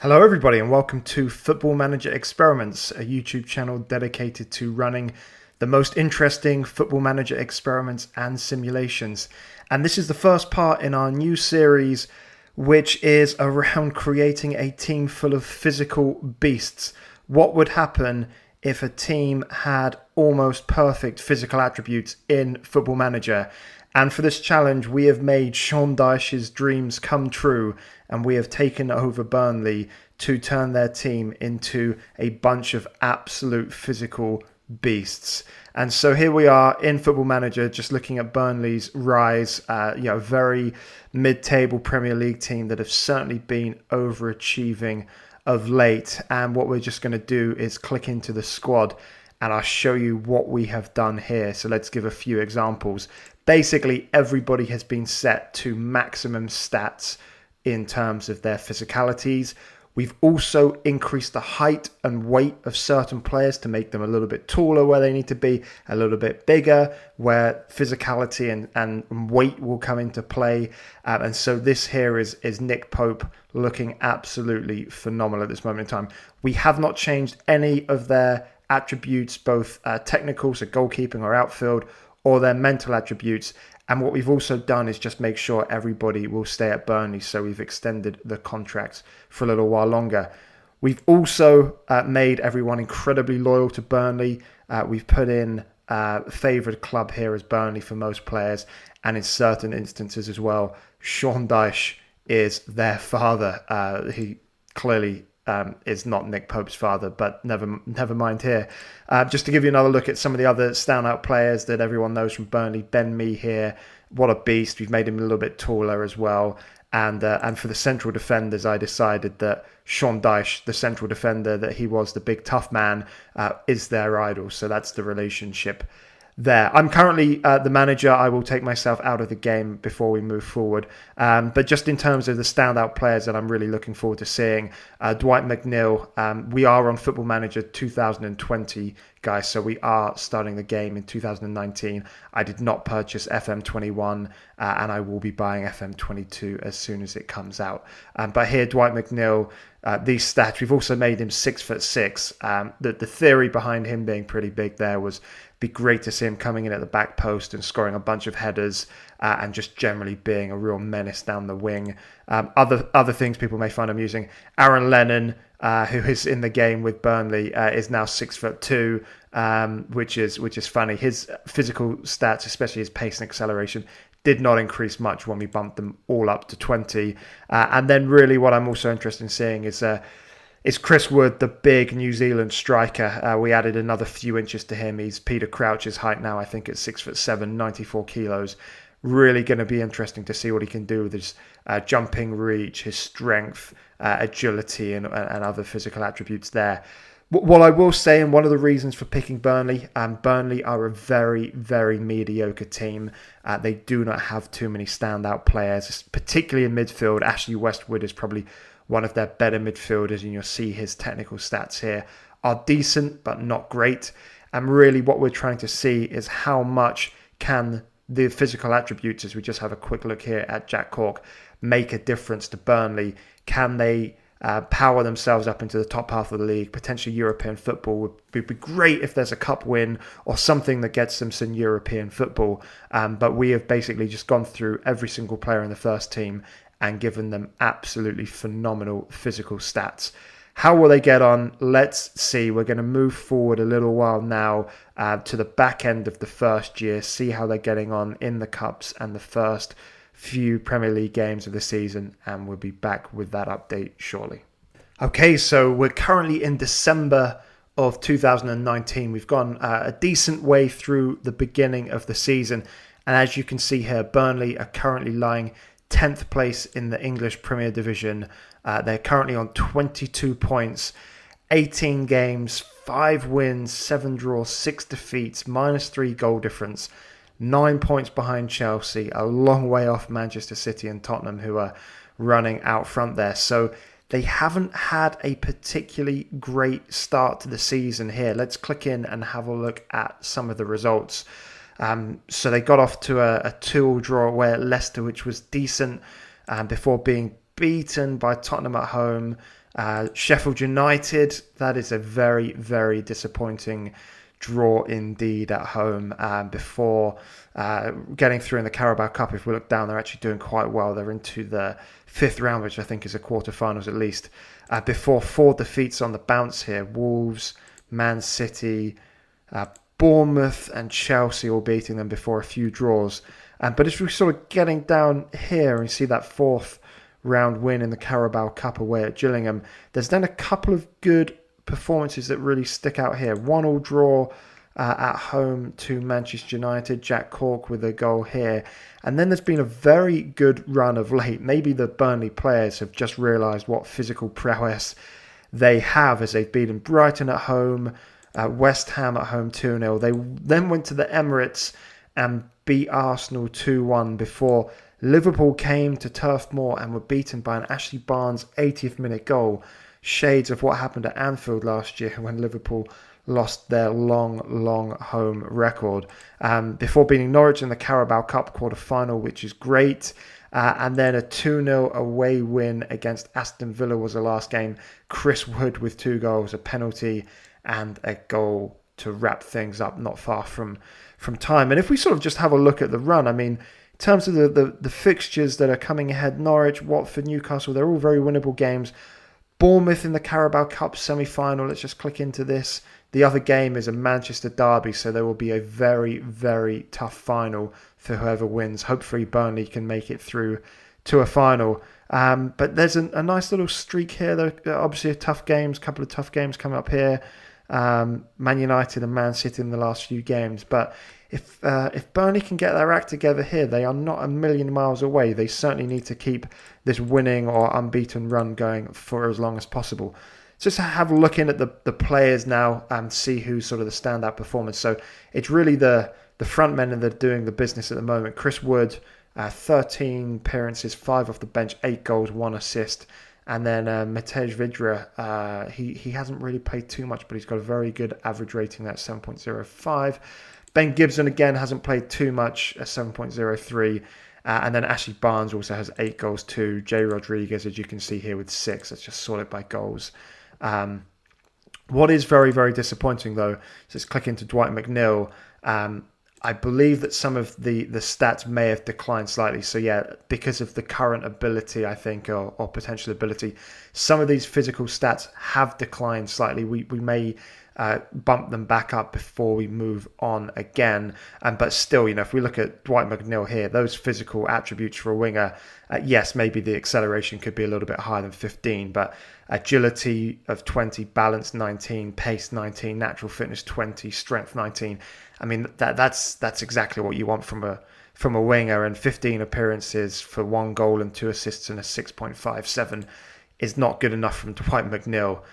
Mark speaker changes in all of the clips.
Speaker 1: Hello, everybody, and welcome to Football Manager Experiments, a YouTube channel dedicated to running the most interesting Football Manager experiments and simulations. And this is the first part in our new series, which is around creating a team full of physical beasts. What would happen if a team had almost perfect physical attributes in Football Manager? And for this challenge, we have made Sean Dyche's dreams come true, and we have taken over Burnley to turn their team into a bunch of absolute physical beasts. And so here we are in Football Manager, just looking at Burnley's rise. Very mid-table Premier League team that have certainly been overachieving of late. And what we're just going to do is click into the squad, and I'll show you what we have done here. So let's give a few examples. Basically, everybody has been set to maximum stats in terms of their physicalities. We've also increased the height and weight of certain players to make them a little bit taller where they need to be, a little bit bigger where physicality and weight will come into play. And so this here is Nick Pope looking absolutely phenomenal at this moment in time. We have not changed any of their attributes, both technical, so goalkeeping or outfield, or their mental attributes. And what we've also done is just make sure everybody will stay at Burnley. So we've extended the contracts for a little while longer. We've also made everyone incredibly loyal to Burnley. We've put in favoured club here as Burnley for most players. And in certain instances as well, Sean Dyche is their father. He clearly is not Nick Pope's father, but never mind here. Just to give you another look at some of the other standout players that everyone knows from Burnley. Ben Mee here, what a beast. We've made him a little bit taller as well. And for the central defenders, I decided that Sean Dyche, the central defender, that he was the big tough man, is their idol. So that's the relationship there. I'm currently the manager. I will take myself out of the game before we move forward. But just in terms of the standout players that I'm really looking forward to seeing, Dwight McNeil. We are on Football Manager 2020, guys, so we are starting the game in 2019. I did not purchase FM21, and I will be buying FM22 as soon as it comes out. But here, Dwight McNeil, these stats, we've also made him 6'6". The theory behind him being pretty big there was be great to see him coming in at the back post and scoring a bunch of headers and just generally being a real menace down the wing. Other things people may find amusing. Aaron Lennon, who is in the game with Burnley, is now 6'2", which is funny. His physical stats, especially his pace and acceleration, did not increase much when we bumped them all up to 20. And then really what I'm also interested in seeing is Chris Wood, the big New Zealand striker. We added another few inches to him. He's Peter Crouch's height now, I think it's 6'7", 94 kilos. Really going to be interesting to see what he can do with his jumping reach, his strength, agility, and other physical attributes there. What I will say, and one of the reasons for picking Burnley, Burnley are a very, very mediocre team. They do not have too many standout players, particularly in midfield. Ashley Westwood is probably one of their better midfielders, and you'll see his technical stats here are decent, but not great. And really what we're trying to see is how much can the physical attributes, as we just have a quick look here at Jack Cork, make a difference to Burnley. Can they power themselves up into the top half of the league? Potentially European football would be great if there's a cup win or something that gets them some European football. But we have basically just gone through every single player in the first team and given them absolutely phenomenal physical stats. How will they get on? Let's see. We're going to move forward a little while now to the back end of the first year, see how they're getting on in the Cups and the first few Premier League games of the season, and we'll be back with that update shortly. Okay, so we're currently in December of 2019. We've gone a decent way through the beginning of the season, and as you can see here, Burnley are currently lying 10th place in the English Premier Division. They're currently on 22 points, 18 games, 5 wins, 7 draws, 6 defeats, -3 goal difference, 9 points behind Chelsea, a long way off Manchester City and Tottenham, who are running out front there. So they haven't had a particularly great start to the season here. Let's click in and have a look at some of the results. So they got off to a 2-2 draw away at Leicester, which was decent, before being beaten by Tottenham at home. Sheffield United, that is a very, very disappointing draw indeed at home before getting through in the Carabao Cup. If we look down, they're actually doing quite well. They're into the fifth round, which I think is a quarterfinals at least, before 4 defeats on the bounce here. Wolves, Man City, Bournemouth and Chelsea all beating them before a few draws. But as we're sort of getting down here and you see that 4th round win in the Carabao Cup away at Gillingham, there's then a couple of good performances that really stick out here. 1-1 draw at home to Manchester United, Jack Cork with a goal here. And then there's been a very good run of late. Maybe the Burnley players have just realised what physical prowess they have as they've beaten Brighton at home, West Ham at home 2-0. They then went to the Emirates and beat Arsenal 2-1 before Liverpool came to Turf Moor and were beaten by an Ashley Barnes 80th minute goal. Shades of what happened at Anfield last year when Liverpool lost their long home record. Before beating Norwich in the Carabao Cup quarter-final, which is great. And then a 2-0 away win against Aston Villa was the last game. Chris Wood with 2 goals, a penalty and a goal to wrap things up not far from time. And if we sort of just have a look at the run, I mean, in terms of the fixtures that are coming ahead, Norwich, Watford, Newcastle, they're all very winnable games. Bournemouth in the Carabao Cup semi-final, let's just click into this. The other game is a Manchester derby, so there will be a very, very tough final for whoever wins. Hopefully Burnley can make it through to a final. But there's a nice little streak here. There are obviously a couple of tough games coming up here. Man United and Man City in the last few games. But if Burnley can get their act together here, they are not a million miles away. They certainly need to keep this winning or unbeaten run going for as long as possible. Just have a look in at the players now and see who's sort of the standout performers. So it's really the front men that are doing the business at the moment. Chris Wood, 13 appearances, 5 off the bench, 8 goals, 1 assist. And then Matej Vydra, he hasn't really played too much, but he's got a very good average rating, that's 7.05. Ben Gibson, again, hasn't played too much, a 7.03. And then Ashley Barnes also has 8 goals too. Jay Rodriguez, as you can see here, with 6. That's just sorted by goals. What is very, very disappointing, though, is let's click into Dwight McNeil. I believe that some of the stats may have declined slightly. So, yeah, because of the current ability, I think, or potential ability, some of these physical stats have declined slightly. We may bump them back up before we move on again. But still, if we look at Dwight McNeil here, those physical attributes for a winger, yes, maybe the acceleration could be a little bit higher than 15, but agility of 20, balance 19, pace 19, natural fitness 20, strength 19. I mean, that's exactly what you want from a winger, and 15 appearances for 1 goal and 2 assists and a 6.57 is not good enough from Dwight McNeil.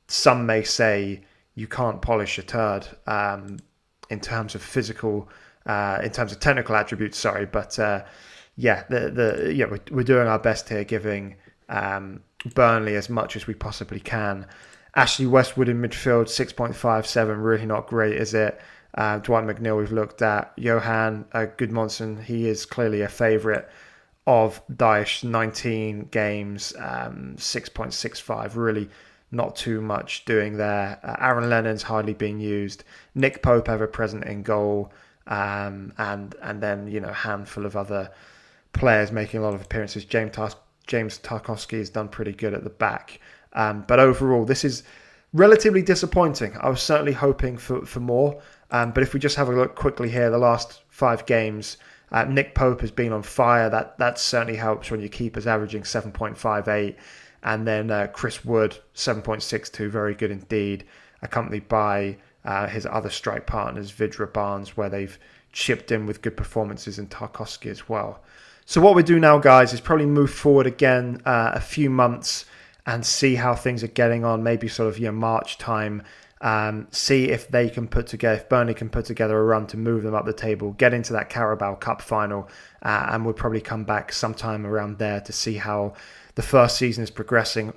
Speaker 1: Some may say you can't polish a turd in terms of technical attributes. Sorry, but we're doing our best here, giving Burnley as much as we possibly can. Ashley Westwood in midfield, 6.57, really not great, is it? Dwight McNeil we've looked at. Johan Gudmonsen, he is clearly a favourite of Daesh, 19 games, 6.65, really not too much doing there. Aaron Lennon's hardly being used. Nick Pope ever present in goal, and then a handful of other players making a lot of appearances. James Tarkowski has done pretty good at the back, but overall this is relatively disappointing. I was certainly hoping for more, but if we just have a look quickly here, the last 5 games, Nick Pope has been on fire. That certainly helps when your keeper's averaging 7.58. And then Chris Wood, 7.62, very good indeed, accompanied by his other strike partners, Vydra, Barnes, where they've chipped in with good performances, and Tarkowski as well. So what we do now, guys, is probably move forward again a few months and see how things are getting on, maybe sort of March time, see if Burnley can put together a run to move them up the table, get into that Carabao Cup final, and we'll probably come back sometime around there to see how the first season is progressing.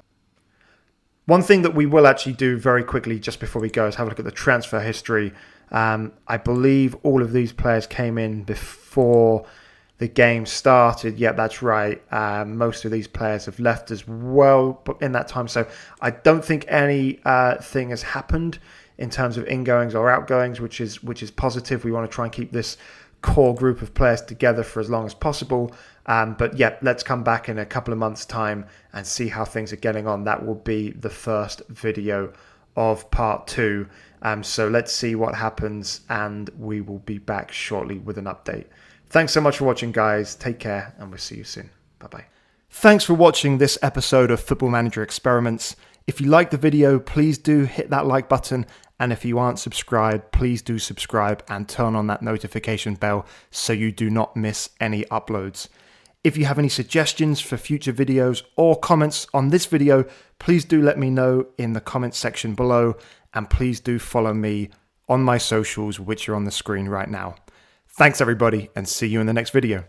Speaker 1: One thing that we will actually do very quickly just before we go is have a look at the transfer history. I believe all of these players came in before the game started. Yeah, that's right. Most of these players have left as well in that time. So I don't think anything has happened in terms of ingoings or outgoings, which is positive. We want to try and keep this core group of players together for as long as possible. But yeah, let's come back in a couple of months' time and see how things are getting on. That will be the first video of part 2. So let's see what happens, and we will be back shortly with an update. Thanks so much for watching, guys. Take care, and we'll see you soon. Bye-bye. Thanks for watching this episode of Football Manager Experiments. If you liked the video, please do hit that like button. And if you aren't subscribed, please do subscribe and turn on that notification bell so you do not miss any uploads. If you have any suggestions for future videos or comments on this video, please do let me know in the comments section below. And please do follow me on my socials, which are on the screen right now. Thanks everybody, and see you in the next video.